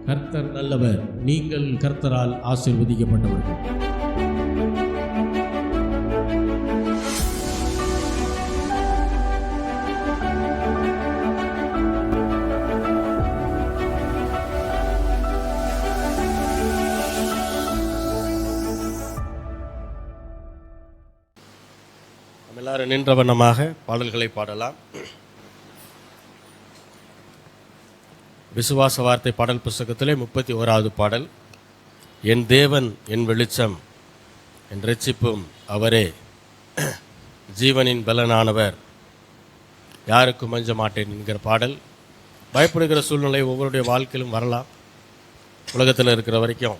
கர்த்தர் நல்லவர். நீங்கள் கர்த்தரால் ஆசீர்வதிக்கப்பட்டவர்கள். எல்லாரும் நின்ற வண்ணமாக பாடல்களை பாடலாம். விசுவாச வார்த்தை பாடல் புஸ்தகத்திலே 31வது பாடல். என் தேவன் என் வெளிச்சம், என் இரட்சிப்பும் அவரே, ஜீவனின் பலனானவர், யாருக்கும் மஞ்ச மாட்டேன் என்கிற பாடல். பயப்படுகிற சூழ்நிலை ஒவ்வொருடைய வாழ்க்கையிலும் வரலாம். உலகத்தில் இருக்கிற வரைக்கும்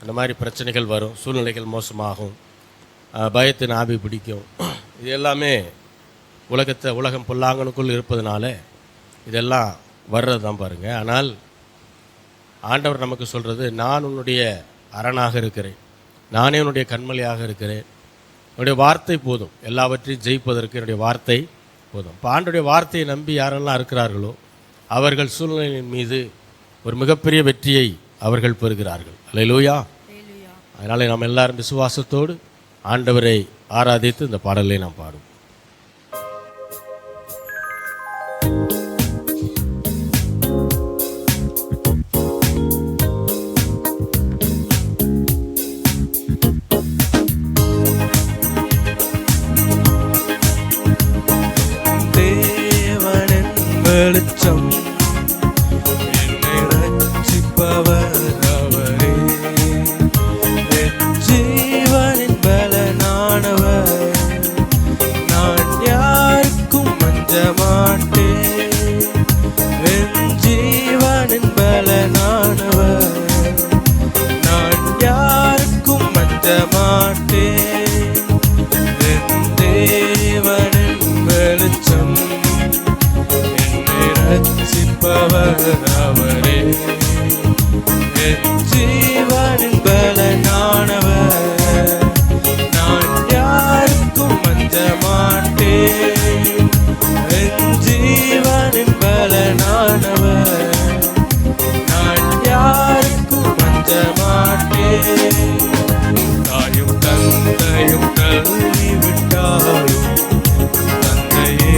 அந்த மாதிரி பிரச்சனைகள் வரும், சூழ்நிலைகள் மோசமாகும், பயத்தின் ஆவி பிடிக்கும். இது எல்லாமே உலகம் பொல்லாங்கனுக்குள் இருப்பதனால இதெல்லாம் வர்றது தான் பாருங்கள். ஆனால் ஆண்டவர் நமக்கு சொல்கிறது, நான் உன்னுடைய அரணாக இருக்கிறேன், நானே உன்னுடைய கண்மலையாக இருக்கிறேன், என்னுடைய வார்த்தை போதும், எல்லாவற்றையும் ஜெயிப்பதற்கு என்னுடைய வார்த்தை போதும். இப்போ ஆண்டோடைய வார்த்தையை நம்பி யாரெல்லாம் இருக்கிறார்களோ அவர்கள் சூழ்நிலையின் மீது ஒரு மிகப்பெரிய வெற்றியை அவர்கள் பெறுகிறார்கள். அல்லேலூயா. அதனால் நாம் எல்லாரும் விசுவாசத்தோடு ஆண்டவரை ஆராதித்து இந்த பாடலை நாம் பாடுவோம். தேவனின் வெளிச்சம், என்னை ரட்சிப்பவர் அவரே, என் ஜீவனின் பலனானவர், நான் யாருக்கும் அஞ்ச மாட்டேன். என் ஜீவனின் பலனானவர், நான் யாருக்கும் அஞ்ச மாட்டேன். என் தேவனின் வெளிச்சம், என்னை ரட்சிப்பவர் அவரே, என் ஜீவனின் பலனானவர், நான் யாருக்கும் அஞ்ச மாட்டேன். என் ஜீவனின் பலனானவர், நான் யாருக்கும் அஞ்ச மாட்டேன். தாயும் தந்தையும் தள்ளிவிட்டாலும் தந்தையே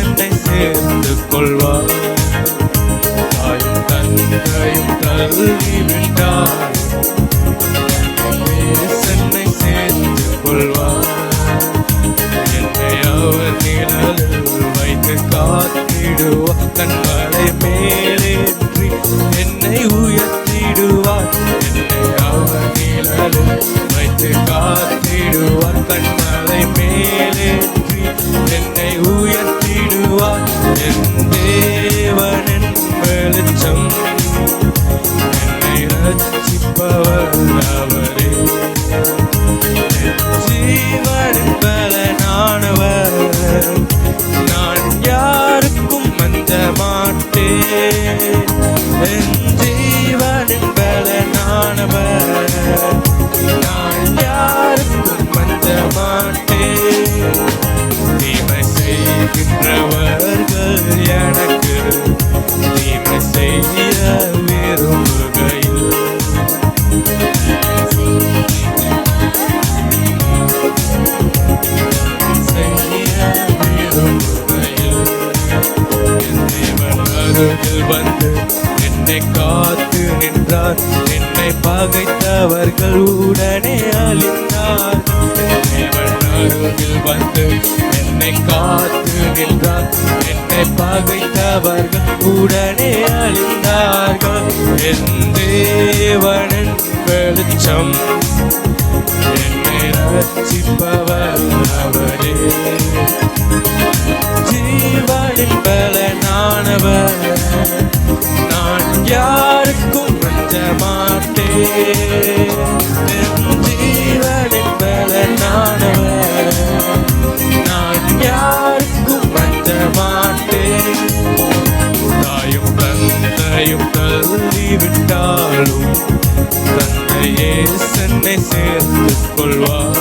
என்னை சேர்ந்து கொள்வார். தாயும் தந்தையும் தள்ளிவிட்டாலும் தந்தையே என்னை சேர்ந்து கொள்வார். என்னை அவர் நிழலில் வைத்து காத்திடுவார், கண்களை மேலேற்றி என்னை உயர்த்திடுவார். என்னை அவர் நிழலில் வைத்து காத்திடுவார், கண்களை மேலேற்றி என்னை உயர்த்திடுவார். என் தேவனின் வெளிச்சம், என்னை ரட்சிப்பவர் அவரே, என் ஜீவனின் பலனானவர், நான் யாருக்கும் அஞ்ச மாட்டேன். என் ஜீவனின் பலனானவர், நான் யாருக்கும் அஞ்ச மாட்டேன். தீமை செய்கின்றவர்கள் எனக்கு தீமை செய்ய விரும்புகையில், அருகில் வந்து என்னை காத்து நின்றார். என்னை பகைத்தவர்கள் உடனே அழிந்தார். தேவன் அருகில் வந்து என்னை காத்து நின்றார். என்னை பகைத்தவர்கள் உடனே அழிந்தார்கள். என் தேவனின் வெளிச்சம், என்னை ரட்சிப்பவர் அவரே, ஜீவனின் பலனானவர், நான் யாருக்கும் அஞ்ச மாட்டேன். என் ஜீவனின் பலனானவர், நான் யாருக்கும் அஞ்ச மாட்டேன். தாயும் தந்தையும் தள்ளிவிட்டாலும் தந்தையே என்னை சேர்த்து கொள்வார்.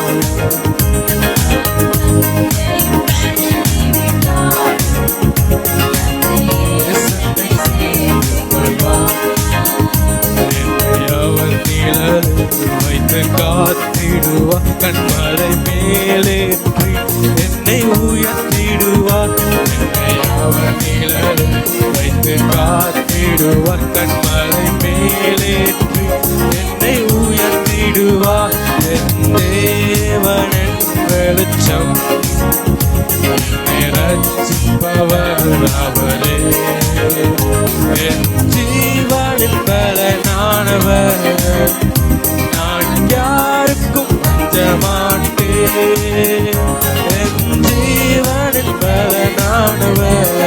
காத்திடுவார் கண்மலை மேலேற்றி என்னை உயர்த்திடுவார் என் தேவனின் வெளிச்சம் என்னை ரட்சிப்பவர் அவரே என் ஜீவனின் பலனானவர் நான் யாருக்கும் அஞ்சமாட்டேன் என் ஜீவனின் பலனானவர்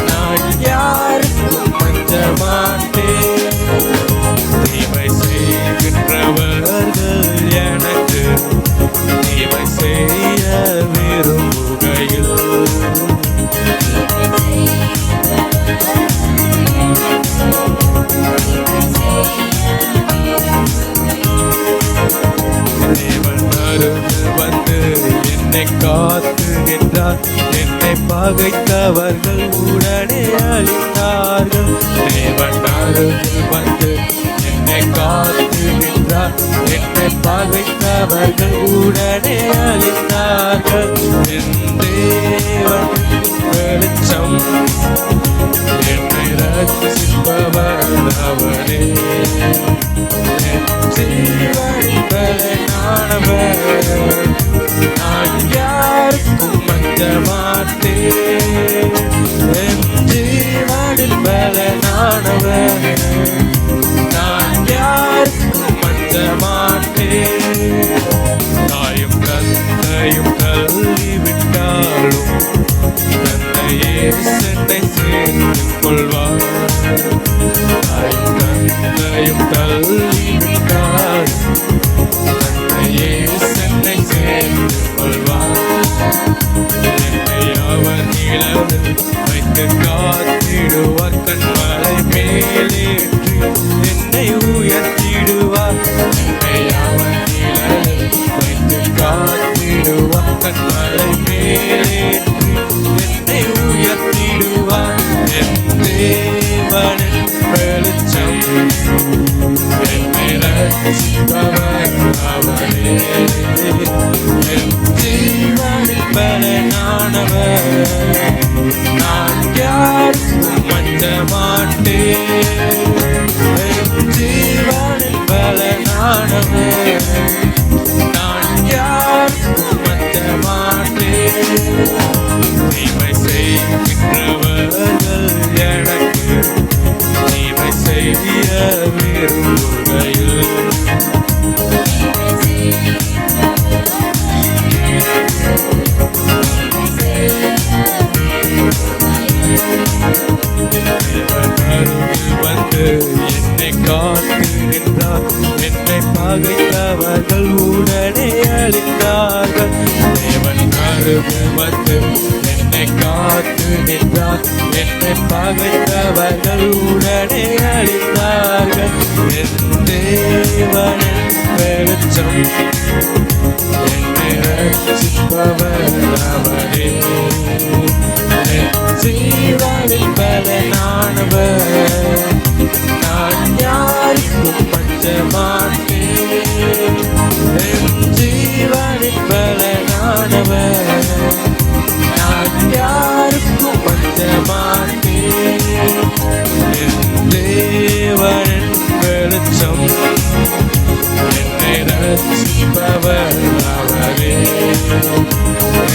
நான் யாருக்கும் அஞ்சமாட்டேன் தீமை செய்கின்றவர்கள் எனக்கு தீமை செய்ய விரும்புகையில் தேவன் அருகில் வந்து என்னை காத்துகின்றார் என்னை பகைத்தவர்கள் உடனே அழிந்தார்கள் தேவன் அருகில் வந்து என்னை காத்துகின்றார் என்னை பகைத்தவர்கள் உடனே அழிந்தார்கள் என் தேவன் வெளிச்சம் என்னை ரட்சிப்பவர் அவரே என் ஜீவனின் பலனானவர் நான் யாருக்கும் அஞ்சமாட்டேன் என் ஜீவனின் பலனானவர் நான் யாருக்கும் அஞ்சமாட்டேன் தாயும் தந்தையும் தள்ளிவிட்டாலும் தந்தையே என்னை சேர்த்து கொள்வார் தாயும் தந்தையும் தள்ளிவிட்டால் தந்தையே என்னை சேர்த்து கொள்வார் என்னை அவர் நிழலில் வைத்து காத்திடுவார் கண்மலை மேலேற்றி என்னை உயர்த்திடுவார் என்னை அவர் நிழலில் வைத்து காத்திடுவார் கண்மலை மேலேற்றி என்னை உயர்த்திடுவார் என் தேவனின் வெளிச்சம் என்னை ரட்சிப்பவர் அவரே என் ஜீவனின் பலனானவர் நான் யாருக்கும் அஞ்சமாட்டேன் என் ஜீவனின் பலனானவர் நான் யாருக்கும் அஞ்சமாட்டேன் தீமை செய்கின்றவர்கள் எனக்கு தீமை செய்ய விரும்புகையில் வந்து என்னை காத்துகின்றார் என்னை பகைத்தவர்கள் உடனே அழிந்தார்கள் தேவன் அருகில் வந்து என்னை காத்துகின்றார் என்னை பகைத்தவர்கள் உடனே அழிந்தார்கள் என் தேவனின் வெளிச்சம் என்னை ரட்சிப்பவர் அவரே என் ஜீவனின் பலனானவர் நான் யாருக்கும் பஞ்சமாட்டேன் என் ஜீவனின் பலனானவர் நான் யாருக்கும் பஞ்சமாட்டேன் என் தேவனின் வெளிச்சம் என்னை ரட்சிப்பவர் அவரே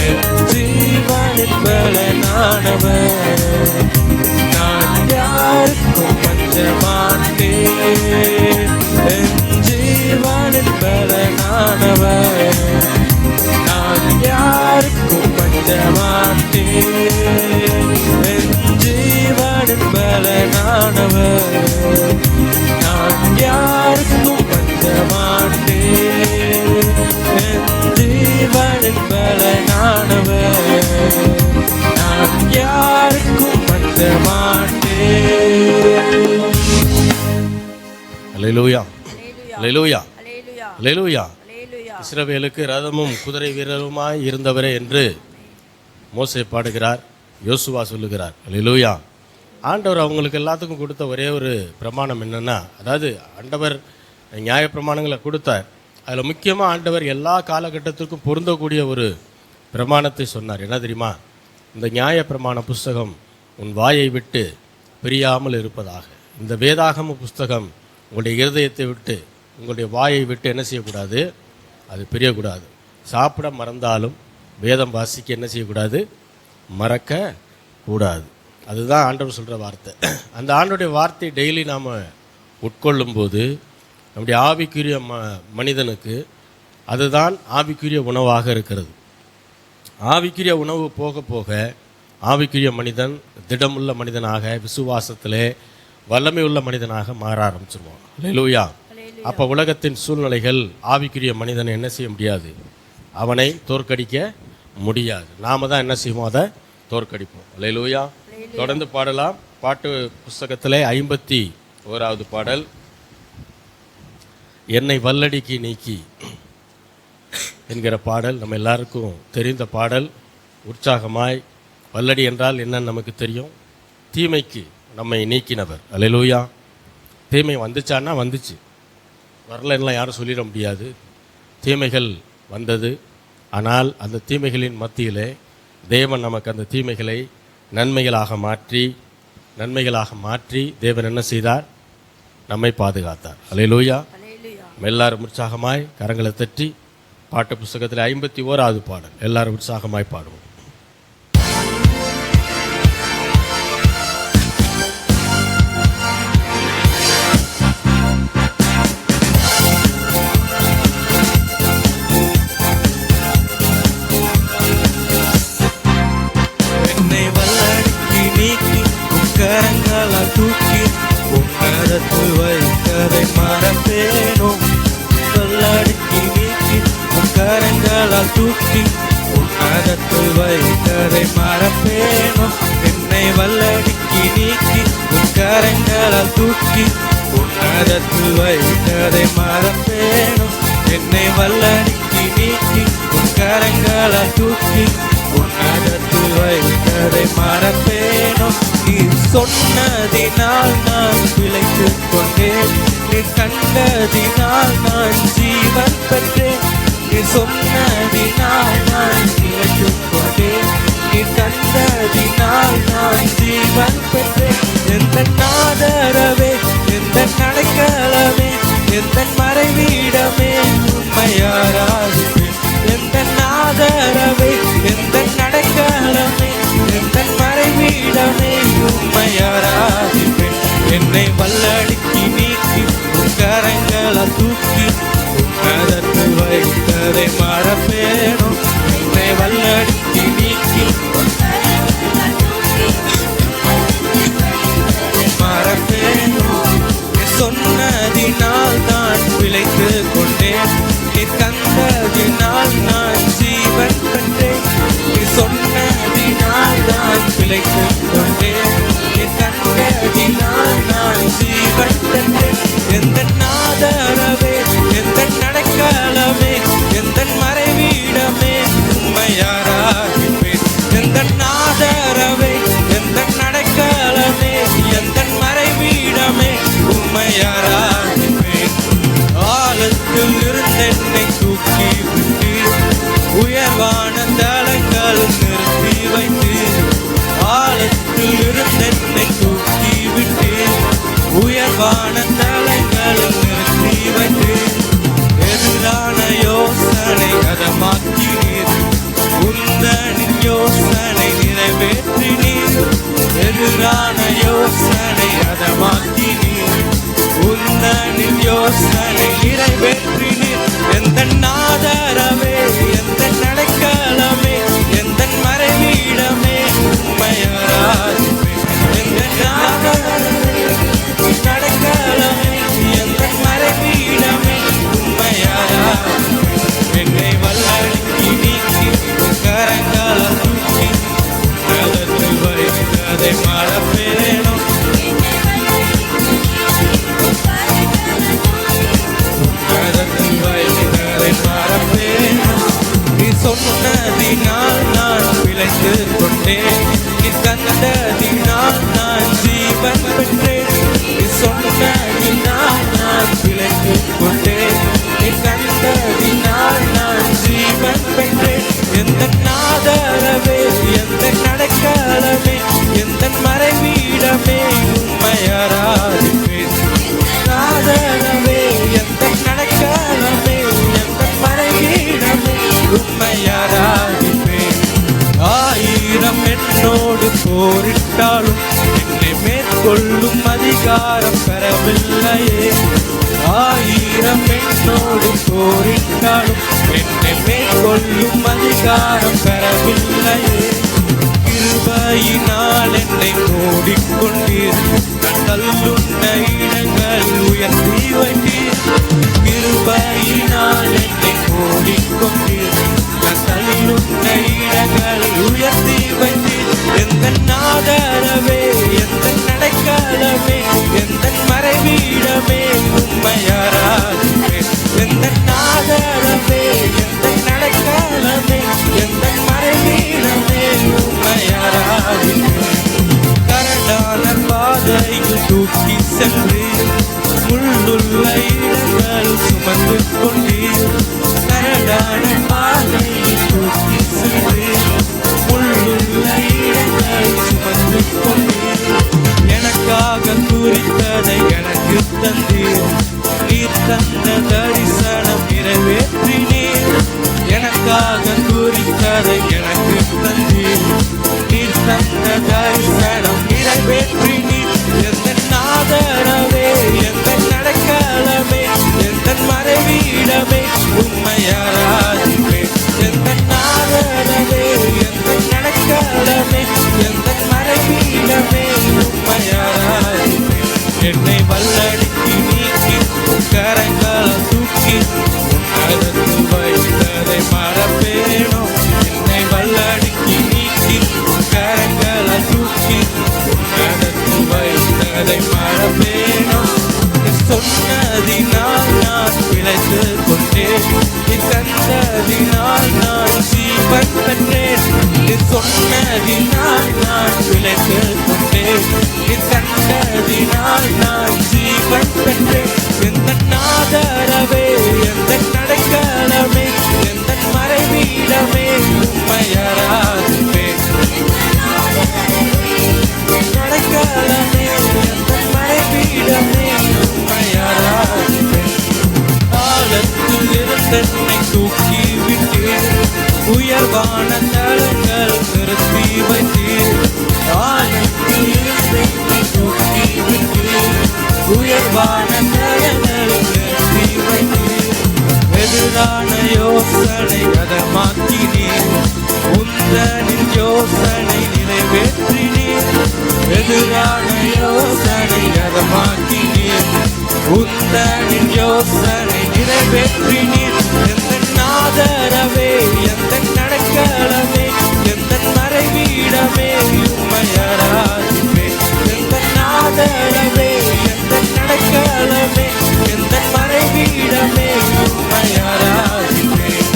என் ஜீவனின் பலனானவர் நான் யாருக்கும் பஞ்சமாட்டேன் என் ஜீவனின் பலனானவர் நான் யாருக்கும் பஞ்சமாட்டேன் என் ஜீவனின் பலனானவர் நான் யாருக்கும் பஞ்சமாட்டேன் என் ஜீவனின் பலனானவர் நான் யாருக்கும் பஞ்சமாட்டேன். அல்லேலூயா அல்லேலூயா அல்லேலூயா அல்லேலூயா. அல்லேலூயா. இஸ்ரவேலுக்கு ரதமும் குதிரை வீரருமாய் இருந்தவரே என்று மோசே பாடுகிறார், யோசுவா சொல்லுகிறார். அல்லேலூயா. ஆண்டவர் அவங்களுக்கு எல்லாத்துக்கும் கொடுத்த ஒரே ஒரு பிரமாணம் என்னென்னா, அதாவது ஆண்டவர் நியாய பிரமாணங்களை கொடுத்தார். அதில் முக்கியமாக ஆண்டவர் எல்லா காலகட்டத்திற்கும் பொருந்தக்கூடிய ஒரு பிரமாணத்தை சொன்னார். என்ன தெரியுமா? இந்த நியாய பிரமாண புஸ்தகம் உன் வாயை விட்டு பிரியாமல் இருப்பதாக. இந்த வேதாகம புஸ்தகம் உங்களுடைய இருதயத்தை விட்டு, உங்களுடைய வாயை விட்டு என்ன செய்யக்கூடாது? அது பிரியக்கூடாது. சாப்பிட மறந்தாலும் வேதம் வாசிக்க என்ன செய்யக்கூடாது? மறக்க கூடாது. அதுதான் ஆண்டவர் சொல்கிற வார்த்தை. அந்த ஆண்டோடைய வார்த்தை டெய்லி நாம் உட்கொள்ளும்போது நம்முடைய ஆவிக்குரிய மனிதனுக்கு அதுதான் ஆவிக்குரிய உணவாக இருக்கிறது. ஆவிக்குரிய உணவு போக போக ஆவிக்குரிய மனிதன் திடமுள்ள மனிதனாக, விசுவாசத்திலே வல்லமை உள்ள மனிதனாக மாற ஆரம்பிச்சிருவான். அல்லேலூயா. அப்போ உலகத்தின் சூழ்நிலைகள் ஆவிக்குரிய மனிதனை என்ன செய்ய முடியாது? அவனை தோற்கடிக்க முடியாது. நாம் தான் என்ன செய்வோம்? அதை தோற்கடிப்போம். அல்லேலூயா. தொடர்ந்து பாடலாம். பாட்டு புஸ்தகத்திலே 51வது பாடல், என்னை வல்லடிக்கு நீக்கி என்கிற பாடல் நம்ம எல்லாருக்கும் தெரிந்த பாடல். உற்சாகமாய், வல்லடி என்றால் என்னன்னு நமக்கு தெரியும். தீமைக்கு நம்மை நீக்கினவர். அல்லேலூயா. தீமை வந்துச்சான்னா வந்துச்சு, வரலன்னா யாரும் சொல்லிட முடியாது. தீமைகள் வந்தது, ஆனால் அந்த தீமைகளின் மத்தியிலே தேவன் நமக்கு அந்த தீமைகளை நன்மைகளாக மாற்றி தேவன் என்ன செய்தார்? நம்மை பாதுகாத்தார். அல்லேலூயா. எல்லாரும் உற்சாகமாய் கரங்களை தட்டி பாட்டு புஸ்தகத்தில் 51வது பாடல் எல்லாரும் உற்சாகமாய் பாடுவோம். என்னை வல்லடிக்கு நீக்கி கரங்களால் தூக்கி உன்னதத்தில் வைத்ததை மறப்பேனோ? வல்லடிக்கு நீக்கி கரங்களால் தூக்கி உன்னதத்தில் வைத்ததை மறப்பேனோ? என்னை வல்லடிக்கு நீக்கி கரங்களால் தூக்கி உன்னதத்தில் வைத்ததை மறப்பேனோ? என்னை வல்லடிக்கு நீக்கி கரங்களால் தூக்கி உன்னதத்தில் வைத்ததை மறப்பேனோ? நீ சொன்னதினால் நான் பிழைத்துக் கொண்டேன், நீ கண்டதினால் நான் ஜீவன் பெற்றேன். நீ சொன்னதினால் நான் பிழைத்துக் கொண்டேன், நீ கண்டதினால் நான் ஜீவன் பெற்றேன். எந்த ஆதரவே, எந்த நடைக்கலமே, எந்த மறைவீடமே உண்மையாராதுவேன். எந்த ஆதரவே, எந்த நடைக்கலமே, எந்த மறைவீடமே உண்மையாராதுவேன். என்னை வல்லடிக்கு நீக்கி கரங்களால் தூக்கி உன்னதத்தில் வைத்ததை மறப்பேனோ? என்னை வல்லடிக்கு நீக்கி மறப்பேனோ? சொன்னதினால் நான் பிழைத்துக் கொண்டேன், நீ தந்ததினால் நான் ஜீவன் பெற்றேன். நீ சொன்னதினால் நான் பிழைத்துக் கொண்டேன், நீ தந்ததினால் நான் ஜீவன் பெற்றேன். எந்த ஆதரவே, எந்த நடைக்கலமே, எந்த மறைவீடமே உண்மையாராகிப்பேன். எந்த ஆதரவே, எந்த நடைக்கலமே, எந்த மறைவீடமே உண்மையாராகிப்பேன். ஆழத்தில் இருந்தென்னை தூக்கி விட்டு உயர்வான தலங்கள் நிறுத்தி வைத்து, ஆழத்தில் இருந்தென்னை தூக்கி விட்டு உயர்வான தலங்கள் நிறுத்தி வைத்து, எதிரான யோசனை அதமாக்கினீர், உந்தனின் யோசனை நிறைவேற்றினீர். எதிரான யோசனை அதமாக்கினீர், உந்தனின் யோசனை நிறைவேற்றினீர். எந்த ஆதரவே, எந்த நடைக்கலமே, எந்த மறைவீடமே உண்மையாராதுவேன். எந்த ஆதரவே, நடைக்கலமே, எந்த மறைவீடமே உண்மையாராதுவேன். என்னை வல்லடிக்கு நீக்கி கரங்களால் தூக்கி உன்னதத்தில் வைத்ததை மறப்பேனோ? உன்னதத்தில் வைத்ததை மறப்பேனோ? நீ சொன்னதினால் நான் பிழைத்துக் கொண்டேன், நீ தந்ததினால் நான் ஜீவன் பெற்றேன். நீ சொன்னதினால் நான் பிழைத்துக் கொண்டேன், நீ தந்ததினால் நான் ஜீவன் பெற்றேன். எந்த ஆதரவே, எந்த நடைக்கலமே, எந்த மறைவீடமே என்னோடு போரிட்டாலும் என்னை மேற்கொள்ளும் அதிகாரம் பெறவில்லையே. 1000 என்னோடு போரிட்டாலும் என்னை மேற்கொள்ளும் அதிகாரம் பெறவில்லையே. கிருபையினால் என்னை மூடிக்கொண்டீர், நான் தள்ளுண்ட இடங்கள் உயர்த்தி வைத்தீர். கிருபையினால் என்னை மூடிக்கொண்டீர், நான் தள்ளுண்ட இடங்கள் உயர்த்தி வைத்தீர். எந்த ஆதரவே, எந்த நடைக்காலமே, எந்த மறைவீடமே உம்மை ஆராதிப்பேன். எந்த ஆதரவே, எந்த நடைக்காலமே, எந்த மறைவீடமே உம்மை ஆராதிப்பேன். கரடான பாதையில் தூக்கி சென்றீர், முள்ளுள்ள இடங்கள் சுமந்து கொண்டீர். கரடான பாதையில் தூக்கி சென்றீர், முள்ளுள்ள இடங்கள் சுமந்து கொண்டீர். எனக்காக குறித்ததை எனக்கு தந்தீர், நீர் தந்த தரிசனம் நிறைவேற்றினீர். எனக்காக குறித்ததை எனக்கு தந்தீர், நீர் தந்த தரிசனம் நிறைவேற்றினீர். எந்த ஆதரவே, எந்த நடைக்காலமே, எந்த மறைவீடமே உம்மை ஆராதிப்பேன். எந்த ஆதரவே, எந்த நடைக்காலமே, எந்த மறைவீடமே உம்மை ஆராதிப்பேன். என்னை வல்லடிக்கு நீக்கி கரங்களால் தூக்கி உன்னதத்தில் வைத்ததை மறப்பேனோ. என்னை வல்லடிக்கு நீக்கி கரங்களால் தூக்கி உன்னதத்தில் வைத்ததை மறப்பேனோ. சொன்னதினால் நான் பிழைத்து கொண்டேன், தந்ததினால் நான் ஜீவன் பெற்றேன். சொன்னதினால் நான் பிழைத்து கொண்டேன், தந்ததினால் நான் ஜீவன் பெற்றேன். எந்த ஆதரவே, எந்த நடைக்காலமே, எந்த மறைவீடமே உம்மை ஆராதிப்பேன். நடைக்காலமே, எந்த மறைவீடமே உம்மை ஆராதிப்பேன். ஆழத்தில் இருந்தென்னை தூக்கி விட்டீர், உயர்வான தளங்கள் நிறுத்தி வைத்தீர். ஆழத்தில் இருந்தென்னை தூக்கி விட்டீர், உயர்வான தளங்கள் நிறுத்தி வைத்தீர். எதிரான யோசனை அதமாக்கினீர், உந்தனின் யோசனை நிறைவேற்றினீர். எதிரான யோசனை அதமாக்கினீர், உந்தனின் யோசனை நிறைவேற்றினீர். எந்த ஆதரவே, எந்த நடைக்காலமே, எந்த மறைவீடமே உம்மை ஆராதிப்பேன். எந்த ஆதரவே, எந்த நடைக்காலமே, எந்த மறைவீடமே உம்மை ஆராதிப்பேன்.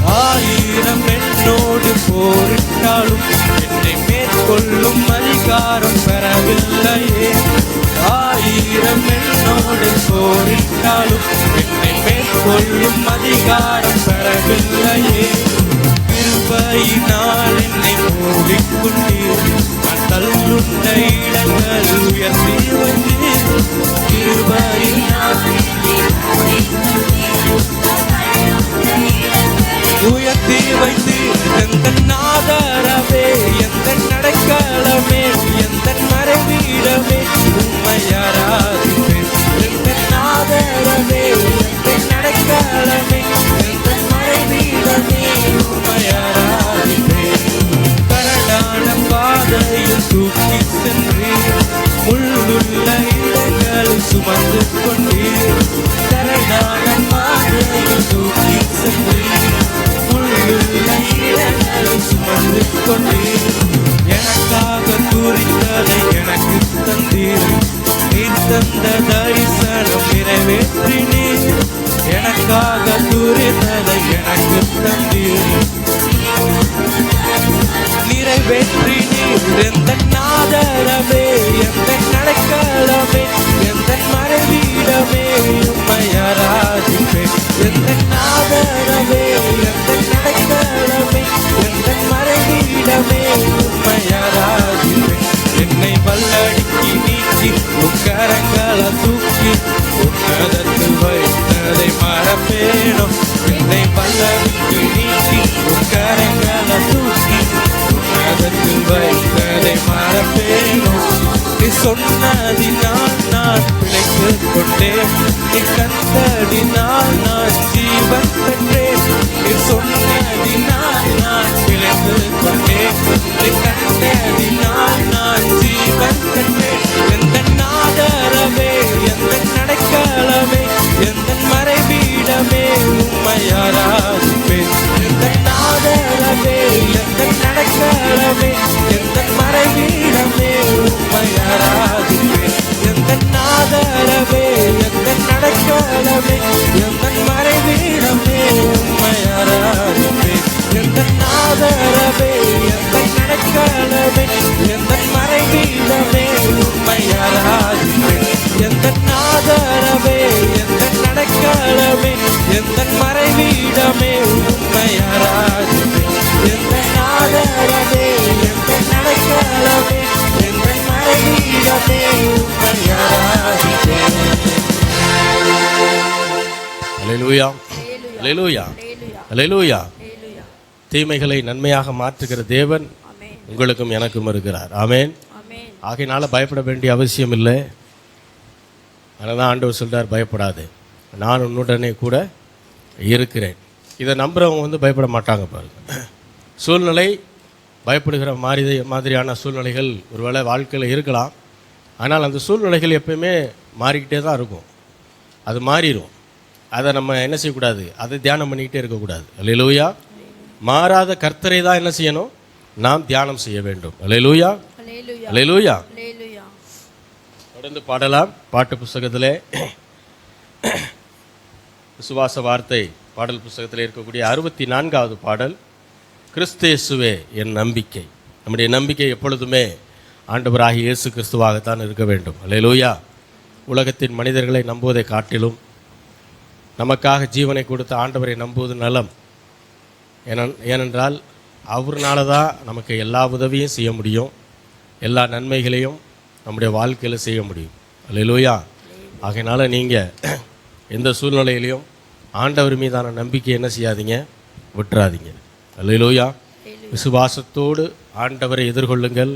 1000 என்னோடு போரிட்டாலும் என்னை மேற்கொள்ளும் அதிகாரம் பெறவில்லையே. 1000 என்னோடு போரிட்டாலும் என்னை மேற்கொள்ளும் அதிகாரம் பெறவில்லையே. கிருபையினால் என்னை மூடிக்கொண்டீர், நான் தள்ளுண்ட இடங்கள் உயர்த்தி வைத்தீர். கிருபையினால் உயர்த்தி வைத்தீர். எந்த ஆதரவே, எந்த நடைக்காலமே, எந்த மறைவீடமே உம்மை ஆராதிப்பேன். எந்த ஆதரவே, எந்த நடைக்காலமே, எந்த மறைவீடமே உம்மை ஆராதிப்பேன். கரடான பாதையில் தூக்கி சென்றீர், முள்ளுள்ள இடங்கள் சுமந்து கொண்டீர். கரடான பாதையில் தூக்கி சென்றீர், முள்ளுள்ள இடங்கள் சுமந்து கொண்டீர். எனக்காக குறித்ததை எனக்கு தந்தீர், நீர் தந்த தரிசனம் நிறைவேற்றினீர். எனக்காக குறித்ததை எனக்கு தந்தீர், நிறைவேற்றினீர். எந்த ஆதரவே, எந்த நடைக்காலமே, எந்த மறைவீடமே உம்மை ஆராதிப்பேன். எந்த ஆதரவே, எந்த நடைக்காலமே, எந்த மறைவீடமே உம்மை ஆராதிப்பேன். என்னை வல்லடிக்கு நீக்கி கரங்களால் தூக்கி உன்னதத்தில் வைத்ததை மறப்பேனோ. என்னை வல்லடிக்கு நீக்கி கரங்களால் தூக்கி உன்னதத்தில் வைத்ததை இழப்பேனோ? நீ சொன்னதினால் நான் பிழைத்துக் கொண்டேன். நீ கண்டதினால் நான் ஜீவன் பெற்றேன். நீ சொன்னதினால் நான் பிழைத்துக் கொண்டேன். நீ கண்டதினால் நான் ஜீவன் பெற்றேன். எந்த ஆதரவே, எந்த நடைக்கலமே, எந்த மறைவீடமே, உம்மை ஆராதிப்பேன். எந்த ஆதரவே, எந்த நடைக்கலமே, எந்த மறைவீடமே, உம்மை ஆராதிப்பேன். எந்த ஆதரவே, எந்த நடைக்கலமே, எந்த மறைவீடமே, உம்மை ஆராதிப்பேன். எந்த ஆதரவே, எந்த நடைக்கலமே, எந்த மறைவீடமே, உம்மை ஆராதிப்பேன். எந்த ஆதரவே, எந்த நடைக்கலமே, எந்த மறைவீடமே, உம்மை ஆராதிப்பேன். எந்த ஆதரவே, எந்த நடைக்கலமே, எந்த மறைவீடமே, உம்மை ஆராதிப்பேன். அல்லேலூயா, அல்லேலூயா, அல்லேலூயா. தீமைகளை நன்மையாக மாற்றுகிற தேவன் உங்களுக்கும் எனக்கும் இருக்கிறார். ஆமென். ஆகையினால பயப்பட வேண்டிய அவசியம் இல்லை. அதனால தான் ஆண்டவர் சொல்றார், பயப்படாது, நான் உன்னுடனே கூட இருக்கிறேன். இதை நம்புறவங்க பயப்பட மாட்டாங்க பாருங்க. சூழ்நிலை பயப்படுகிற மாதிரியான சூழ்நிலைகள் ஒருவேளை வாழ்க்கையில் இருக்கலாம். ஆனால் அந்த சூழ்நிலைகள் எப்பயுமே மாறிக்கிட்டே தான் இருக்கும். அது மாறிடும். அதை நம்ம என்ன செய்யக்கூடாது, அதை தியானம் பண்ணிக்கிட்டே இருக்கக்கூடாது. அல்லேலூயா. மாறாத கர்த்தரை தான் என்ன செய்யணும், நாம் தியானம் செய்ய வேண்டும். அல்லேலூயா, அல்லேலூயா. தொடர்ந்து பாடலாம். பாட்டு புஸ்தகத்திலே விசுவாச வார்த்தை பாடல் புஸ்தகத்தில் இருக்கக்கூடிய 64வது பாடல், கிறிஸ்தேசுவே என் நம்பிக்கை. நம்முடைய நம்பிக்கை எப்பொழுதுமே ஆண்டவராகிய இயேசு கிறிஸ்துவாகத்தான் இருக்க வேண்டும். அல்லேலூயா. உலகத்தின் மனிதர்களை நம்புவதை காட்டிலும் நமக்காக ஜீவனை கொடுத்த ஆண்டவரை நம்புவது நலம். ஏனென்றால் அவர்னால தான் நமக்கு எல்லா உதவியும் செய்ய முடியும், எல்லா நன்மைகளையும் நம்முடைய வாழ்க்கையில் செய்ய முடியும். அல்லேலூயா. ஆகையினால நீங்கள் எந்த சூழ்நிலையிலையும் ஆண்டவர் மீதான நம்பிக்கை என்ன செய்யாதீங்க, விட்டுறாதீங்க. அல்லேலூயா. விசுவாசத்தோடு ஆண்டவரை எதிர்கொள்ளுங்கள்.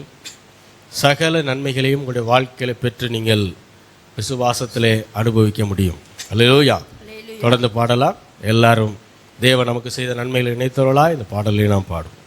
சகல நன்மைகளையும் உங்களுடைய வாழ்க்கையில் பெற்று நீங்கள் விசுவாசத்திலே அனுபவிக்க முடியும். அல்லேலூயா. தொடர்ந்து பாடலாம். எல்லாரும் தேவன் நமக்கு செய்த நன்மைகளை நினைத்தவர்களா இந்த பாடலை நாம் பாடும்.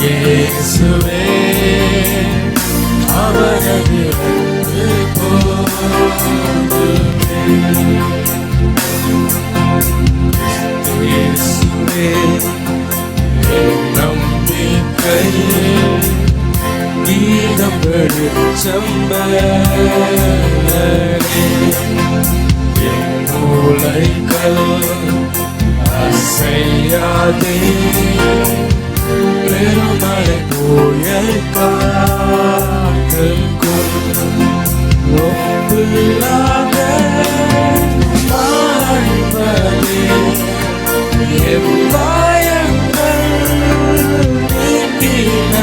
இயேசுவே அவரது அன்பு போதுமே. இயேசுவே என் நம்பிக்கையே, கீதம் வெளிச்சம் என் மூளைகள் அசையாதே, பெருமழை புயல் காற்றுக்கும் ஒப்பில்லாத வாழ்வதே, என் பயங்கள் நீங்கின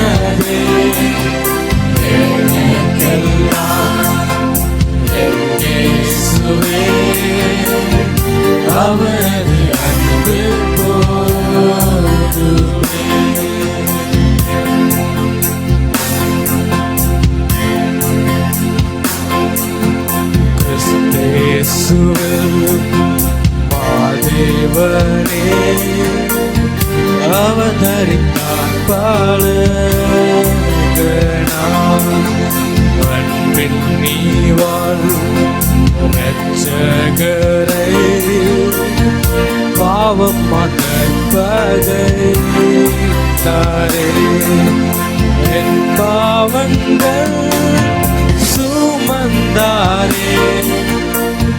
அன்பின் நீவாள் ரட்சகரை பாவம் மன்னிப்பதை தாரே என் பாவங்கள் சுமந்தாரே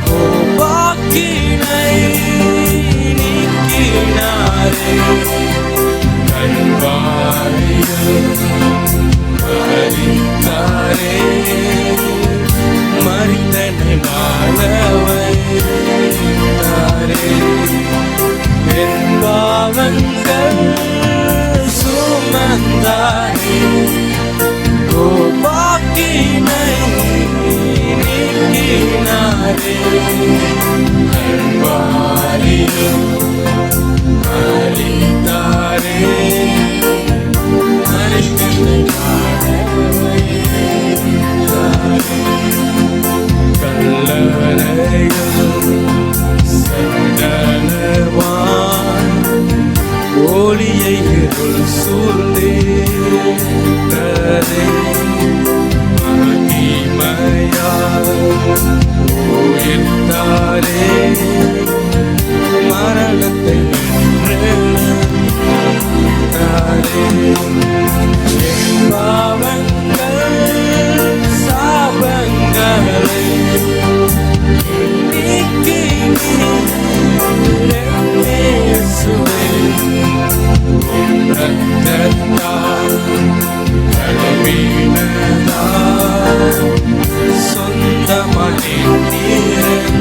கோபாக்கினை நீக்கினாரே கல்வாரியில் மரித்தாரே மரித்தனை வாழ வைத்தாரே என் பாவங்கள் சுமந்தாரே கோபாக்கினை நீக்கினாரே கல்வாரியில் மரித்தாரே மரித்தனை வாழ வைத்தாரே கல்லறையில் சந்தனவான் ஒளியை இருள் சூழ்ந்தே மகிமையால் உயிர்த்தாரே மரணத்தை வென்றாரே என் பாவங்கள் சாபங்களை நீக்கி இயேசுவே ரத்தத்தால் கழுவினதால் சொந்தமணி நீரன்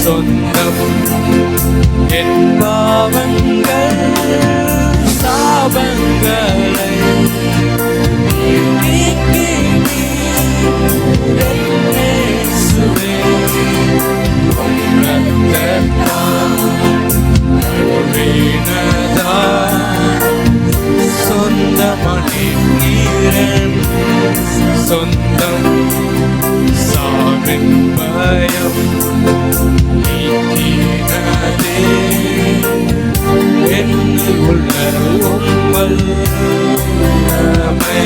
சொந்தம் என் பாவங்கள் சாபங்களை நீக்கி இயேசுவே ரத்தத்தால் கழுவினதால் சொந்தமணி நீரன் சொந்தம் சாவின் பயம் நீக்கினதே என்னில் உள்ள உங்கள் நமை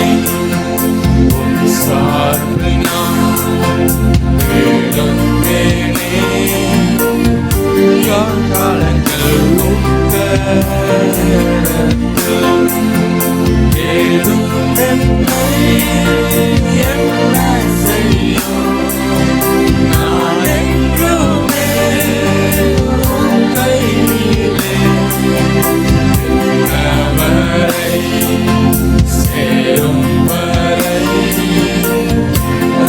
உன் சார்பு நான் இழந்தேனே காலங்கள் உங்கள் ஏதும் என்னை என்ன செய்யும் நான் என்றுமே உன் கையிலே அவரை சேரும் வரை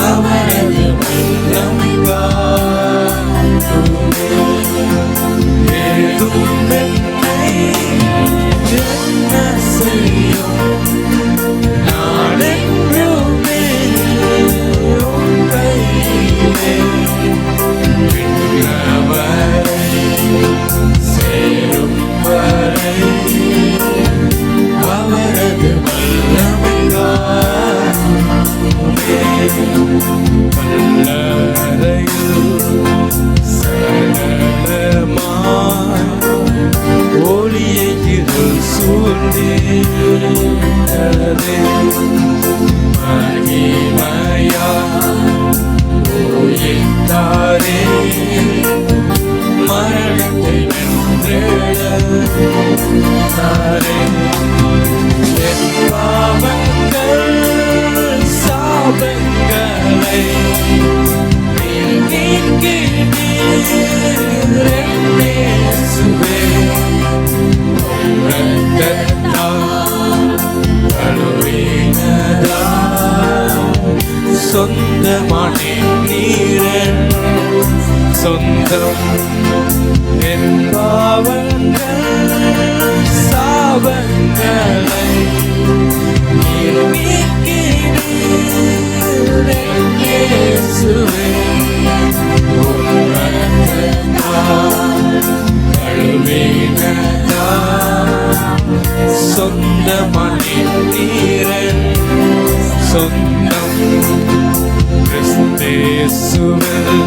அவரது உள்ளம் காட்டுமே ஏதும் என்னை என்ன செய்யும் நான் என்றுமே உன் கையிலே விண்ணவரை சேரும் வரை அவரது வல்லமை காட்டுமே கல்லறையில் சரளமாய் ஒளியை இருள் சூழ்ந்தே மகிமையால் உயிர்த்தாரே மரணத்தை வென்றெழுந்தாரே என் பாவங்கள் சாபங்களை நீக்கினீர் இயேசுவே ரத்தத்தால் கழுவினதால் சொந்தமணி நீரன் சொந்தம் என் பாவங்கள் சாபங்களை நீர் நீக்கினீர் இயேசுவே சொந்தமணி நீரன் சொந்தம் கிறிஸ்தேசுவில்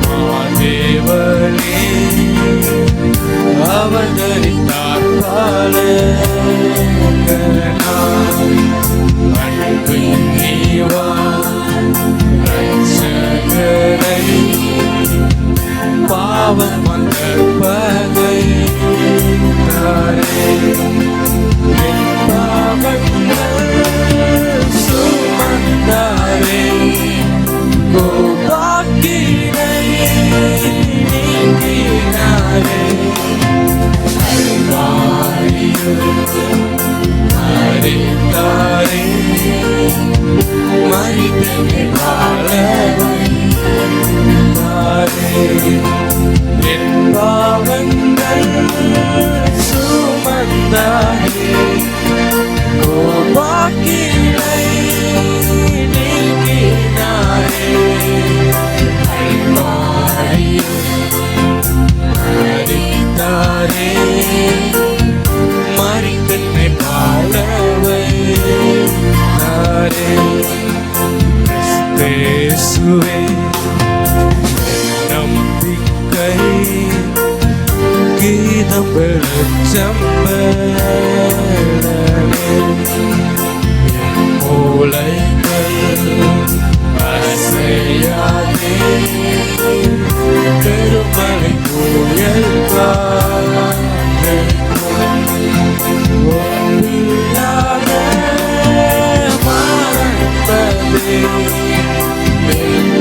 மாதேவனே அவதரித்தார் பாலகனாய். அன்பின் நீவா ரட்சகரை பாவம் வந்த பகை சுமந்தாரே கோபாக்கினை நீக்கினாரே. மறித்தாரே மறித்தே வாழவைத்தாரே. என் பாவங்கள் சுமந்தாரே கோபாக்கினை நீக்கினாரே. மறித்தாரே மறித்தன்னை வாழவைத்தாரே. கிறிஸ்தேசுவே நம்பிக்கை கீதம் வெளிச்சம் மூளைகள் அசையாதே பெருமழை புயல் ஒன்றில்லாத மறப்பதே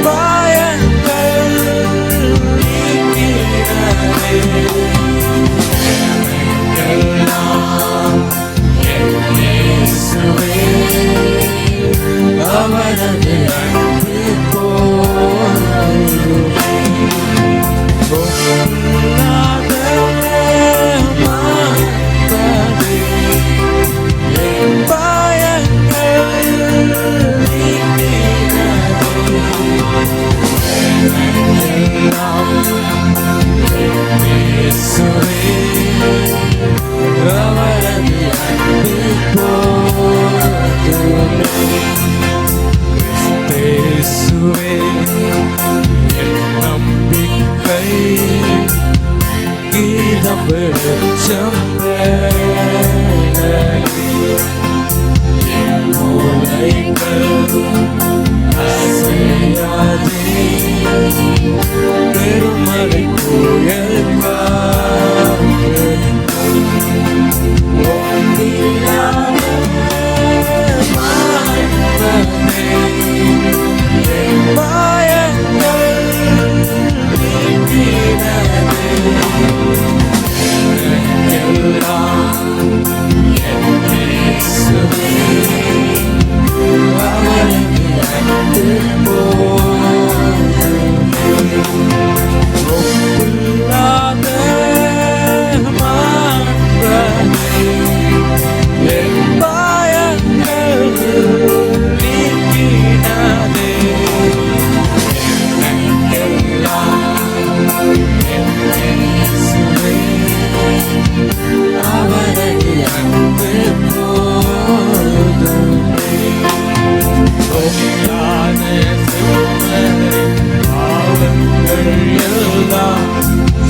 பாயங்கள் நீக்கினாரே. எல்லாம் என் இயேசுவே அவரது அன்பு போதுமே. பொல்லாத மாற்றதே என் பாயங்கள் நீக்கினாரே. எல்லாம் என் இயேசுவே அவரது அன்பு போதுமே. கிறிஸ்தேசுவே என் நம்பிக்கை கீதம் வெளிச்சம் என் மூளைகள் அசையாதே பெருமழை புயல்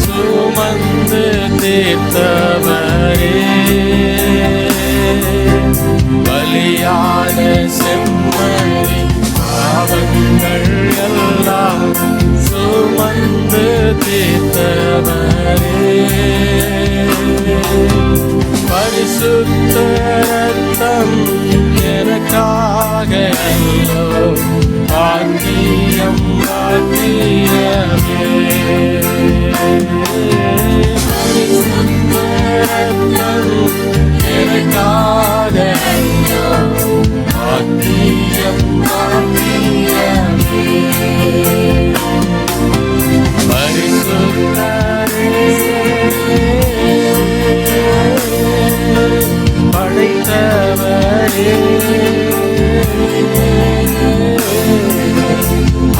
சுமந்து தீர்த்தவரே பலியான செம்மறி பாவங்கள் எல்லாம் சுமந்து தீர்த்தவரே பரிசுத்த ரத்தம் எனக்காக பாக்கியம் பாக்கியமே பரிசுத்த ரத்தம் எனக்காக பாக்கியம் பாக்கியமே பரிசுத்தரே படைத்தவரே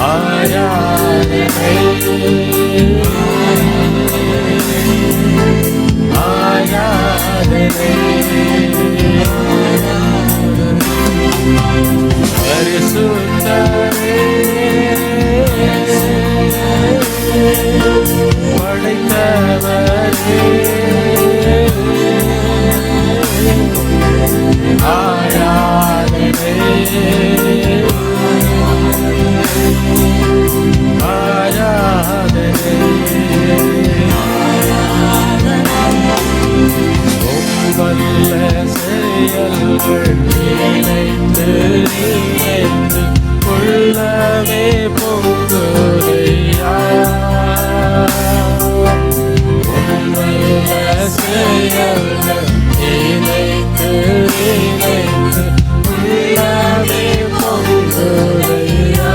ஆராதனை ஆராதனை பரிசுத்தரே படைத்தவரே செயல்கள் நினைத்து நினைத்து உள்ளமே பொங்குதையா. உம்முடைய செயல்கள் நினைத்து நினைத்து உள்ளமே பொங்குதையா.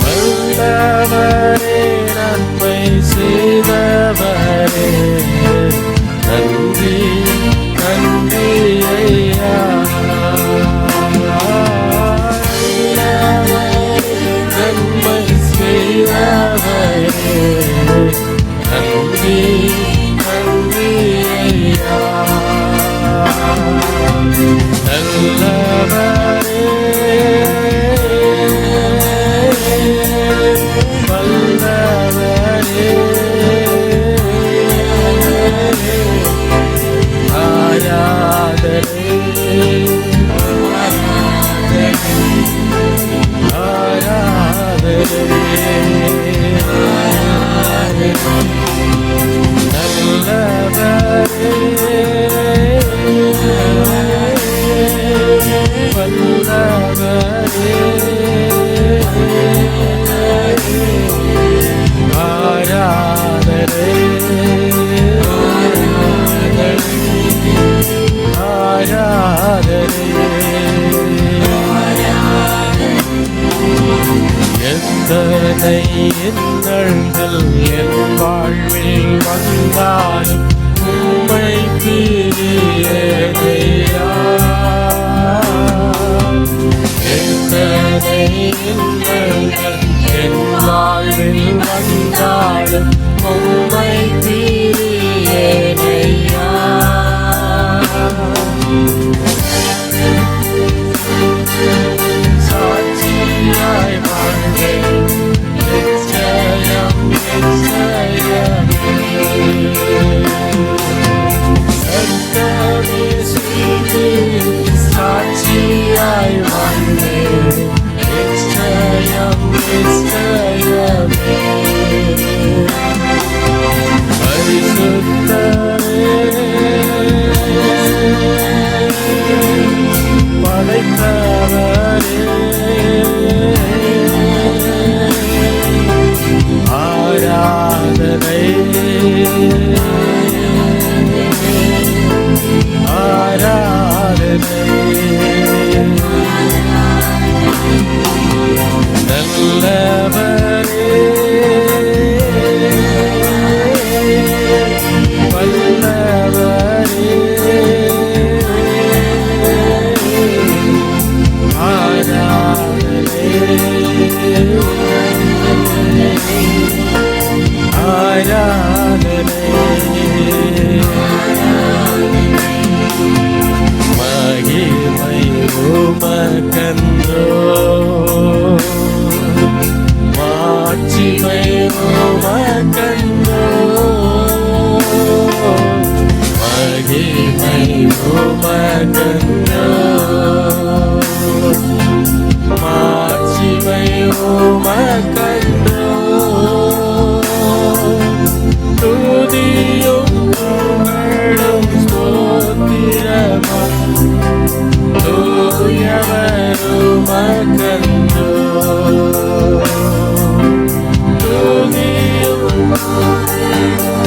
வல்லவரே நன்மை செய்தவரே நன்றி நன்றி ஐயா. நன்மை செய்தவரே நன்றி நன்றி ஐயா. நல்லவரே வல்லவரே ஆராதனை எத்தனை இன்னல்கள் என் வாழ்வில் வந்தாலும் உம்மை பிரியேனையா. எத்தனை இன்னல்கள் என் வாழ்வில் வந்தாலும் உம்மை பிரியேனையா. சாட்சியாய் வாழ்வேன் நிச்சயம் நிச்சயமே. சத்தமே செய்து சாட்சியாய் வாழ்வேன் நிச்சயம் நிச்சயமே. பரிசுத்தரே படைத்தவரே ஆராதனை ஆராதனை. நல்லவரே வல்லவரே ஆராதனை ஆராதனை. மகிமை உமக்கன்றோ மாட்சிமை உமக்கன்றோ. மகிமை உமக்கன்றோ மாட்சிமை உமக்கன்றோ. துதியும் புகழும் ஸ்தோத்திரமும் தூயவர் உமக்கன்றோ. துதியும் புகழும்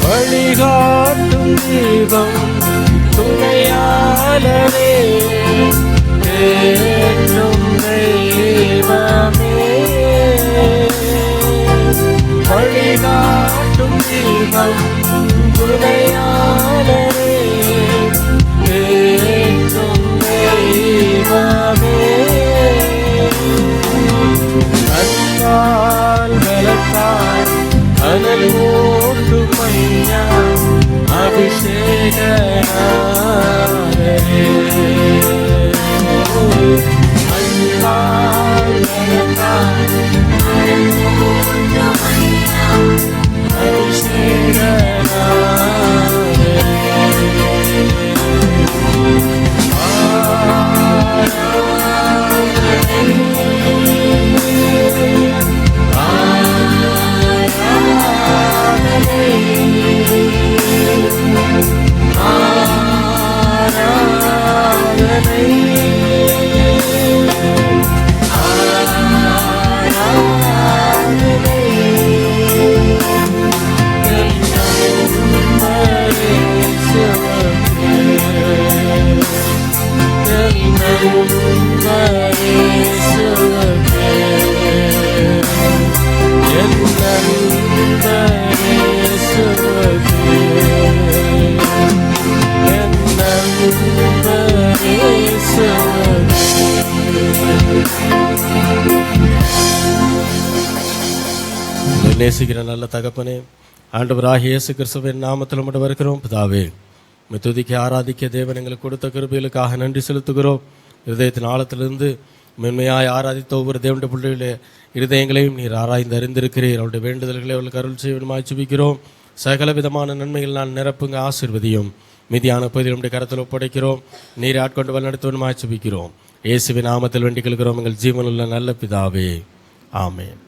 வழிகாட்டும் தீபம் துணையாளரே தேற்றும் தெய்வமே. வழிகாட்டும் தீபம் துணையாளரே நேசிக்கிற நல்ல தகப்பனே, ஆண்டவராகிய இயேசு கிறிஸ்துவின் நாமத்தில் உம்மிடம் வருகிறோம் பிதாவே. துதிக்க ஆராதிக்க தேவன் எங்களுக்கு கொடுத்த கிருபைகளுக்காக நன்றி செலுத்துகிறோம். இருதயத்தின் ஆழத்திலிருந்து மென்மையாய் ஆராதித்த ஒவ்வொரு தேவனுடைய பிள்ளைகளே இருதயங்களையும் நீர் ஆராய்ந்து அறிந்திருக்கிறீர். அவருடைய வேண்டுதல்களை அவர்களுக்கு அருள் செய்வனுமாய் சுபிக்கிறோம். சகல விதமான நன்மைகள் நான் நிரப்புங்க, ஆசீர்வதியும். மீதியான பகுதியில் நம்முடைய கரத்தில் ஒப்படைக்கிறோம். நீர் ஆட்கொண்டு வழிநடத்துவனுமாய் சுபிக்கிறோம். இயேசுவின் நாமத்தில் வேண்டிக் கொள்கிறோம் எங்கள் ஜீவனுள்ள நல்ல பிதாவே, ஆமென்.